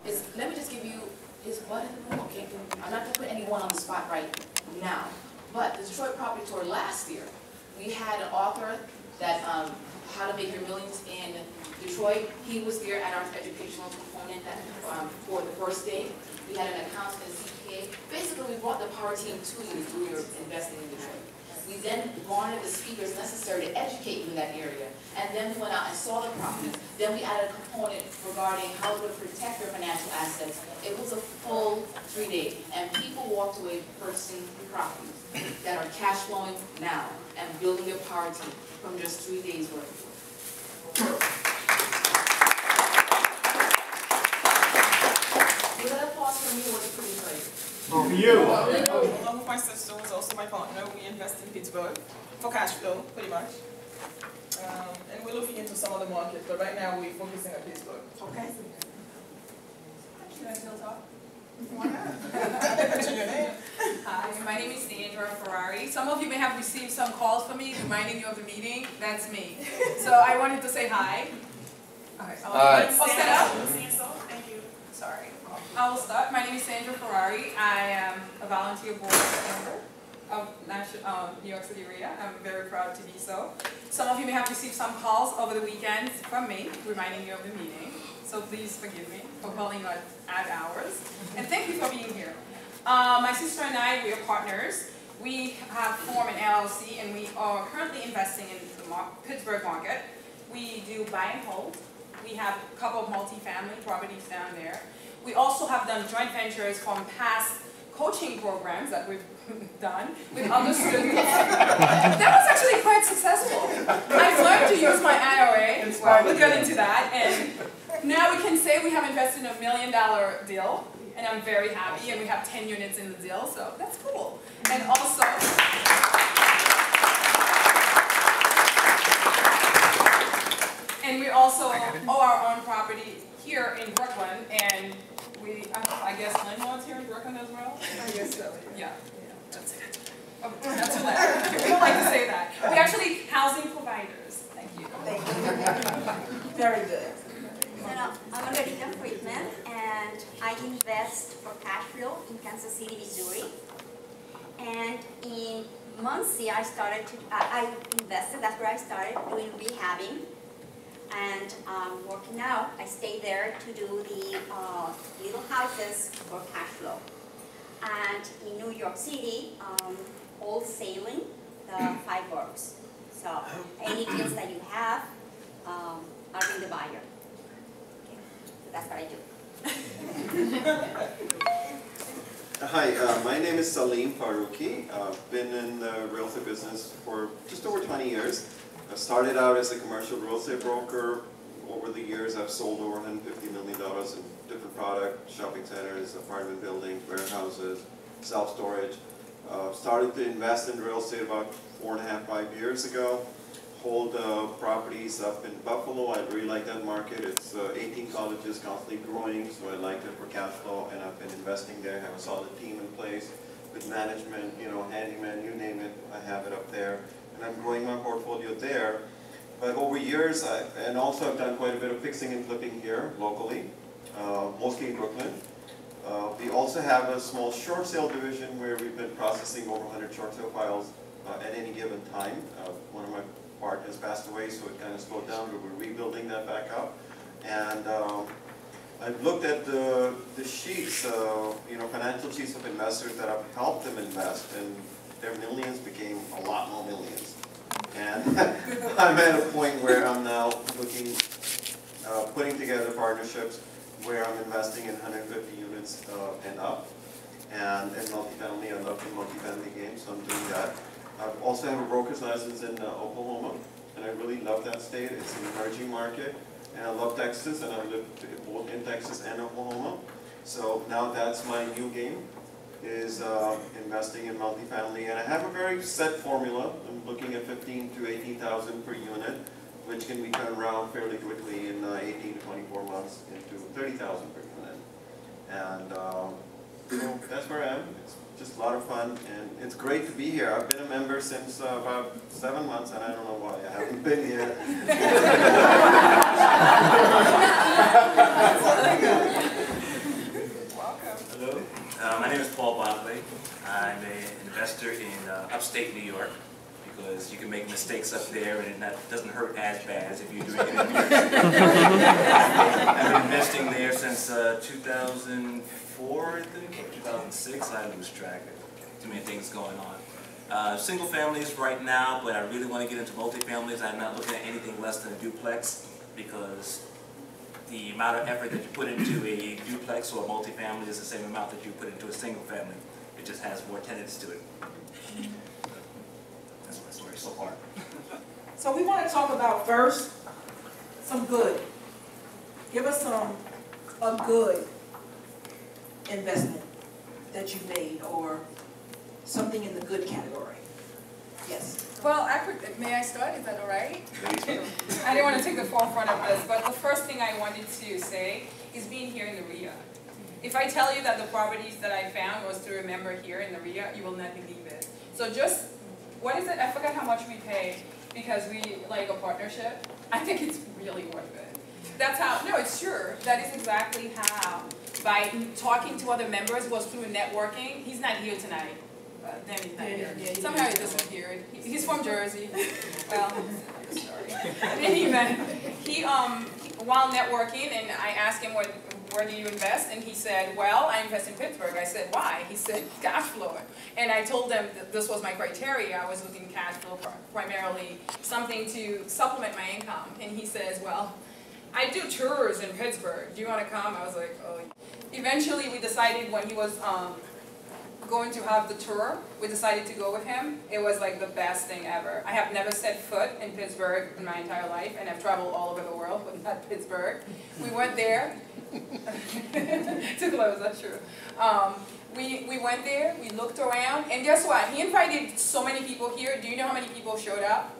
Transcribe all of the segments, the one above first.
let me just give you his butt in the room, okay? I'm not going to put anyone on the spot right now. But the Detroit Property Tour last year, we had an author that, How to Make Your Millions in Detroit. He was there at our educational component that, for the first day. We had an accountant and CPA. Basically, we brought the power team to you as we were investing in Detroit. We then garnered the speakers necessary to educate you in that area. And then we went out and saw the properties. Then we added a component regarding how to protect your financial assets. It was a full 3-day. And people walked away purchasing properties that are cash flowing now and building their power team from just 3 days worth of work. Without applause from you was a pretty place. For you. Along with my sister, who's also my partner, we invest in Pittsburgh for cash flow, pretty much. And we're looking into some other markets, but right now we're focusing on Pittsburgh. Okay. Can I still talk? Why not? Mention your name. Hi, my name is Sandra Ferrari. Some of you may have received some calls from me reminding you of the meeting. That's me. So I wanted to say hi. Alright, I'll stand up. Thank you. Sorry. I will start. My name is Sandra Ferrari. I am a volunteer board member of New York City Reia. I'm very proud to be so. Some of you may have received some calls over the weekend from me reminding you of the meeting. So please forgive me for calling at odd hours. And thank you for being here. My sister and I, we are partners. We have formed an LLC and we are currently investing in the Pittsburgh market. We do buy and hold. We have a couple of multifamily properties down there. We also have done joint ventures from past coaching programs that we've done with other students. That was actually quite successful. I've learned to use my IRA. We'll get into that. And now we can say we have invested in $1 million deal. And I'm very happy. And we have 10 units in the deal. So that's cool. And also, we also own our own property here in Brooklyn, and I guess landlords here in Brooklyn as well? I guess so. Yeah. Don't say that. Oh, that's allowed. We don't like to say that. We're actually housing providers. Thank you. Thank you. Very good. I'm Margarita Friedman, and I invest for cash flow in Kansas City, Missouri. And in Muncie, I invested, that's where I started doing rehabbing. And working now, I stay there to do the little houses for cash flow. And in New York City, wholesaling the 5 boroughs. So any deals that you have are in the buyer. Okay. So that's what I do. Hi, my name is Salim Farouki. I've been in the real estate business for just over 20 years. I started out as a commercial real estate broker. Over the years, I've sold over $150 million in different products, shopping centers, apartment buildings, warehouses, self-storage. Started to invest in real estate about 4.5, 5 years ago. Hold properties up in Buffalo. I really like that market. It's 18 colleges, constantly growing, so I like it for cash flow, and I've been investing there. I have a solid team in place with management, you know, handyman, you name it, I have it up there. And I'm growing my portfolio there. But over years, and also I've done quite a bit of fixing and flipping here locally, mostly in Brooklyn. We also have a small short sale division where we've been processing over 100 short sale files at any given time. One of my partners passed away, so it kind of slowed down, but we're rebuilding that back up. And I've looked at the sheets, you know, financial sheets of investors that have helped them invest, and their millions became a lot more millions. And I'm at a point where I'm now looking, putting together partnerships where I'm investing in 150 units and up. And in multifamily, I love the multifamily game, so I'm doing that. I also have a broker's license in Oklahoma, and I really love that state. It's an emerging market, and I love Texas, and I've lived both in Texas and Oklahoma. So now that's my new game, is investing in multifamily, and I have a very set formula. I'm looking at 15,000 to 18,000 per unit, which can be turned around fairly quickly in 18 to 24 months into 30,000 per unit. And you know, that's where I am. It's just a lot of fun, and it's great to be here. I've been a member since about 7 months, and I don't know why I haven't been yet. upstate New York, because you can make mistakes up there and it doesn't hurt as bad as if you're doing it in New York City. I've been investing there since 2004, I think, or 2006. I lose track. Too many things going on. Single families right now, but I really want to get into multifamilies. I'm not looking at anything less than a duplex, because the amount of effort that you put into a duplex or a multifamily is the same amount that you put into a single family. It just has more tenants to it. That's my story so far. So we want to talk about first some good. Give us a good investment that you made, or something in the good category. Yes. Well, may I start? Is that all right? I didn't want to take the forefront of this, but the first thing I wanted to say is being here in the RIA. If I tell you that the properties that I found was through a member here in the RIA, you will not believe it. So just, what is it? I forgot how much we pay because we like a partnership. I think it's really worth it. That's how, no, it's true. That is exactly how. By talking to other members was through networking. He's not here tonight. Then he's not here. Somehow he disappeared. He's from Jersey. Well, that's another story. In any event, while networking, and I asked him, where do you invest? And he said, well, I invest in Pittsburgh. I said, why? He said, cash flow. And I told them that this was my criteria. I was looking cash flow for primarily something to supplement my income. And he says, well, I do tours in Pittsburgh. Do you want to come? I was like, oh. Eventually, we decided when he was going to have the tour, we decided to go with him. It was like the best thing ever. I have never set foot in Pittsburgh in my entire life, and I've traveled all over the world, but not Pittsburgh. We went there. Too close, that's true. We went there, we looked around, and guess what? He invited so many people here. Do you know how many people showed up?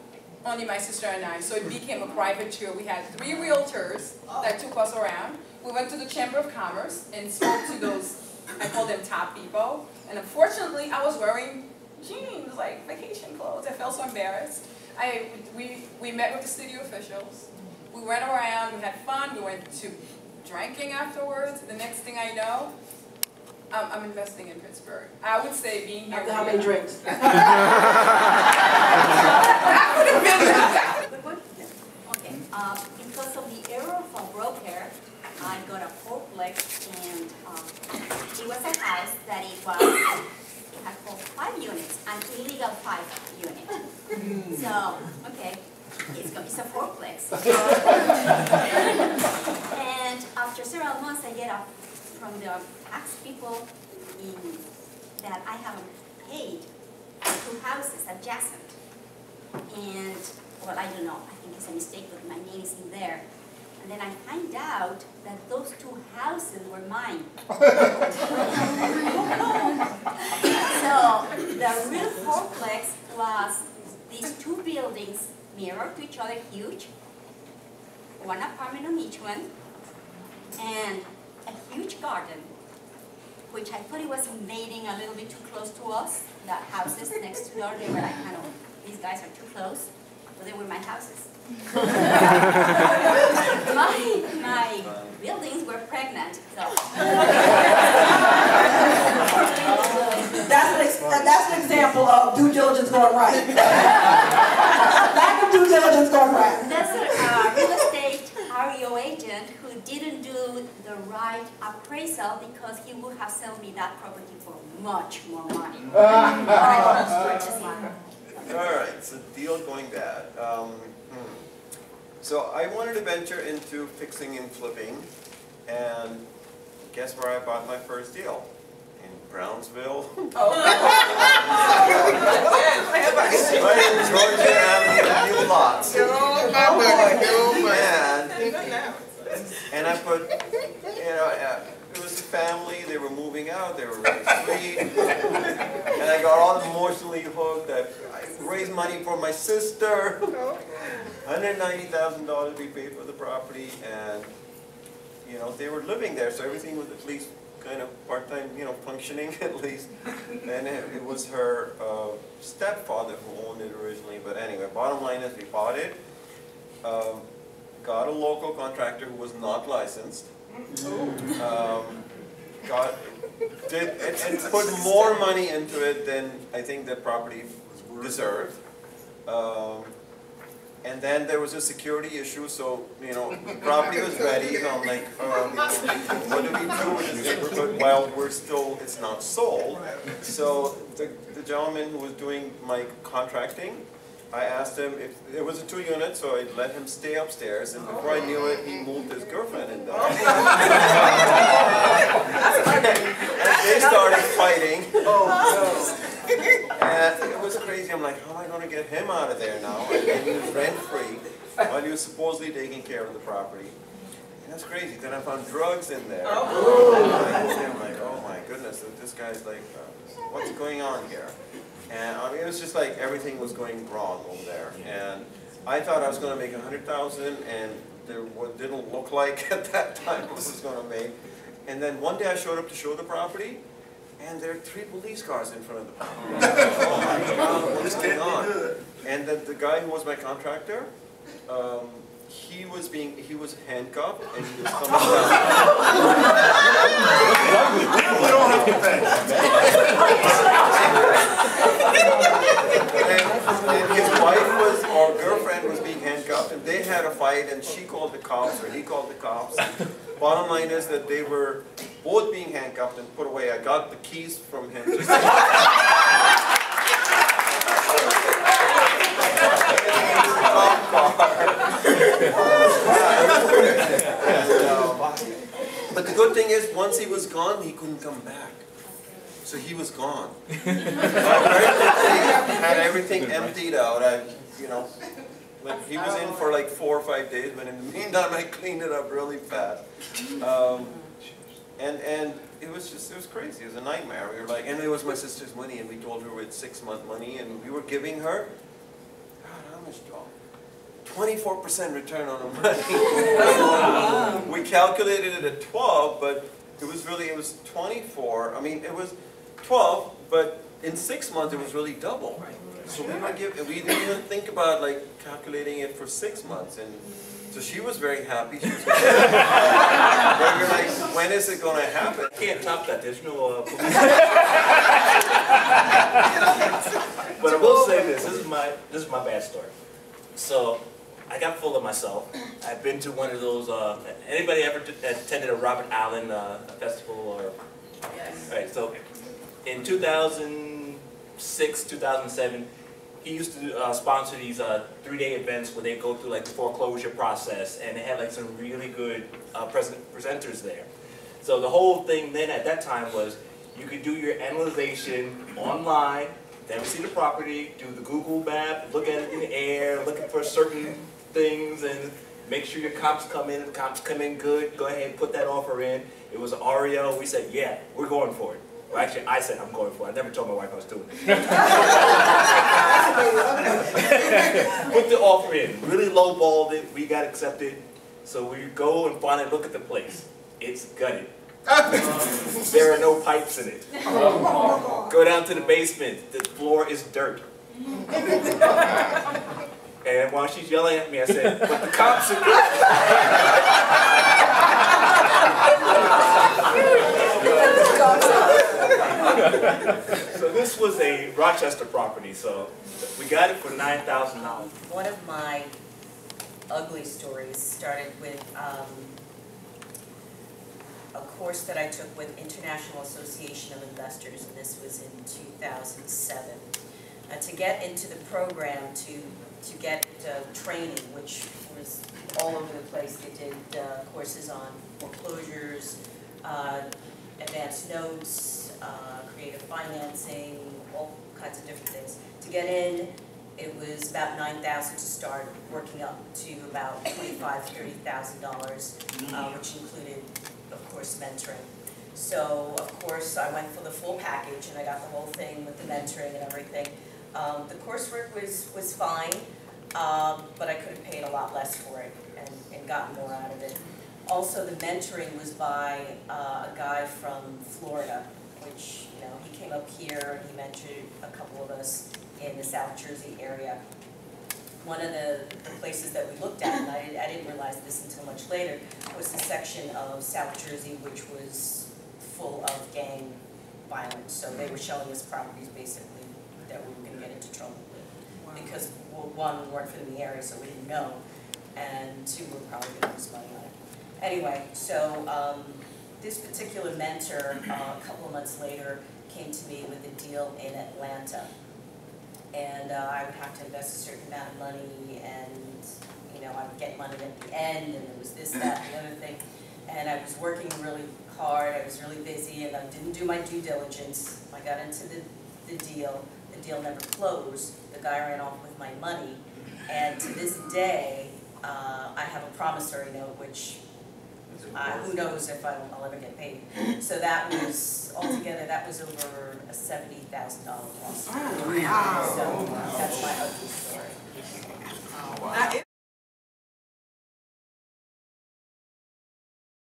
Only my sister and I. So it became a private tour. We had 3 realtors that took us around. We went to the Chamber of Commerce and spoke to those, I call them top people. And unfortunately, I was wearing jeans, like vacation clothes. I felt so embarrassed. We met with the studio officials. We went around, we had fun. We went to drinking afterwards. The next thing I know, I'm investing in Pittsburgh. I would say being here. After how many drinks? Okay, because of the error of a broker, I got a fourplex, and it was a house that it had 5 units, an illegal 5 unit. So, okay, it's a fourplex. And after several months, I get from the tax people that I haven't paid 2 houses adjacent. And, well, I don't know, I think it's a mistake, but my name is in there. And then I find out that those 2 houses were mine. So the real fourplex was these 2 buildings mirrored to each other, huge, 1 apartment on each one, and a huge garden, which I thought it was invading a little bit too close to us. The houses next door, they were like, kind of, these guys are too close, but they were my houses. my buildings were pregnant, so. That's an example of due diligence going right. Lack of due diligence going right. That's a real estate REO agent who didn't do the right appraisal because he would have sold me that property for much more money. All right, so deal going bad. So I wanted to venture into fixing and flipping, and guess where I bought my first deal? In Brownsville. Right in Georgia Avenue, new lots. And I put, it was a family, they were moving out, they were really sweet. And I got all emotionally hooked. I raised money for my sister. $190,000 we paid for the property, and they were living there, so everything was at least kind of part-time, functioning at least. And it was her stepfather who owned it originally. But anyway, bottom line is we bought it, got a local contractor who was not licensed, and put more money into it than I think the property deserved. And then there was a security issue, so, you know, the property was ready, so I'm like, what do we do with this neighborhood while it's not sold? So the gentleman who was doing my contracting, I asked him if it was a 2-unit, so I let him stay upstairs, and before I knew it, he moved his girlfriend in there. And they started fighting. And it was crazy. I'm like, how am I going to get him out of there now? And he was rent-free while he was supposedly taking care of the property. And that's crazy. Then I found drugs in there. I'm like, oh my goodness, this guy's like, what's going on here? And I mean, it was just like everything was going wrong over there. And I thought I was going to make $100,000, and what didn't look like at that time what I was going to make. And then one day I showed up to show the property, and there are 3 police cars in front of the property. Oh my God, what's going on? And the guy who was my contractor, he was handcuffed, and he was coming down. We don't have to pay. And his wife or girlfriend was being handcuffed, and they had a fight, and she called the cops, or he called the cops. Bottom line is that they were both being handcuffed and put away. I got the keys from him. But the good thing is, once he was gone, he couldn't come back. So he was gone. So I very quickly had everything emptied out. Like he was in for like 4 or 5 days, but in the meantime, I cleaned it up really fast. And it was crazy. It was a nightmare. We were like, and it was my sister's money, and we told her we had 6-month money, and we were giving her, God, how much, 24% return on the money. We calculated it at 12, but it was 24. I mean, it was 12, but in 6 months it was really double. So we didn't even think about like calculating it for 6 months, and so she was very happy. She was very happy. But we're like, when is it going to happen? Can't top that. There's no police. But I will say this. This is my bad story. So I got full of myself. I've been to one of those. Anybody ever attended a Robert Allen festival or? Yes. Right. So in 2006, 2007. He used to sponsor these 3-day events where they go through like the foreclosure process, and they had like some really good presenters there. So the whole thing then at that time was you could do your analyzation online, never see the property, do the Google map, look at it in the air, looking for certain things, and make sure your comps come in. If the comps come in good, go ahead and put that offer in. It was REO. We said, yeah, we're going for it. Well, actually, I said I'm going for it. I never told my wife I was doing it. Put the offer in. Really lowballed it. We got accepted. So we go and finally look at the place. It's gutted. There are no pipes in it. Go down to the basement. The floor is dirt. And while she's yelling at me, I said, but the cops are good. So this was a Rochester property, so we got it for $9,000. One of my ugly stories started with a course that I took with International Association of Investors, and this was in 2007. To get into the program, to get training, which was all over the place. They did courses on foreclosures, advanced notes, creative financing, all kinds of different things. To get in, it was about $9,000 to start, working up to about $25,000 to $30,000, which included, of course, mentoring. So, of course, I went for the full package, and I got the whole thing with the mentoring and everything. The coursework was fine, but I could have paid a lot less for it and gotten more out of it. Also, the mentoring was by a guy from Florida, which, you know, he came up here and he mentored a couple of us in the South Jersey area. One of the places that we looked at, and I didn't realize this until much later, was the section of South Jersey which was full of gang violence. So they were showing us properties basically that we were gonna get into trouble with. Because, well, one, we weren't from the area, so we didn't know, and two, we're probably gonna lose money on it. Anyway, so, this particular mentor, a couple of months later, came to me with a deal in Atlanta. And I would have to invest a certain amount of money, and, you know, I would get money at the end, and there was this, that, and the other thing. And I was working really hard, I was really busy, and I didn't do my due diligence. I got into the deal never closed, the guy ran off with my money, and to this day, I have a promissory note, which who knows if I'll ever get paid. So that was, altogether, that was over a $70,000 loss. Wow. So that's my ugly story. Now,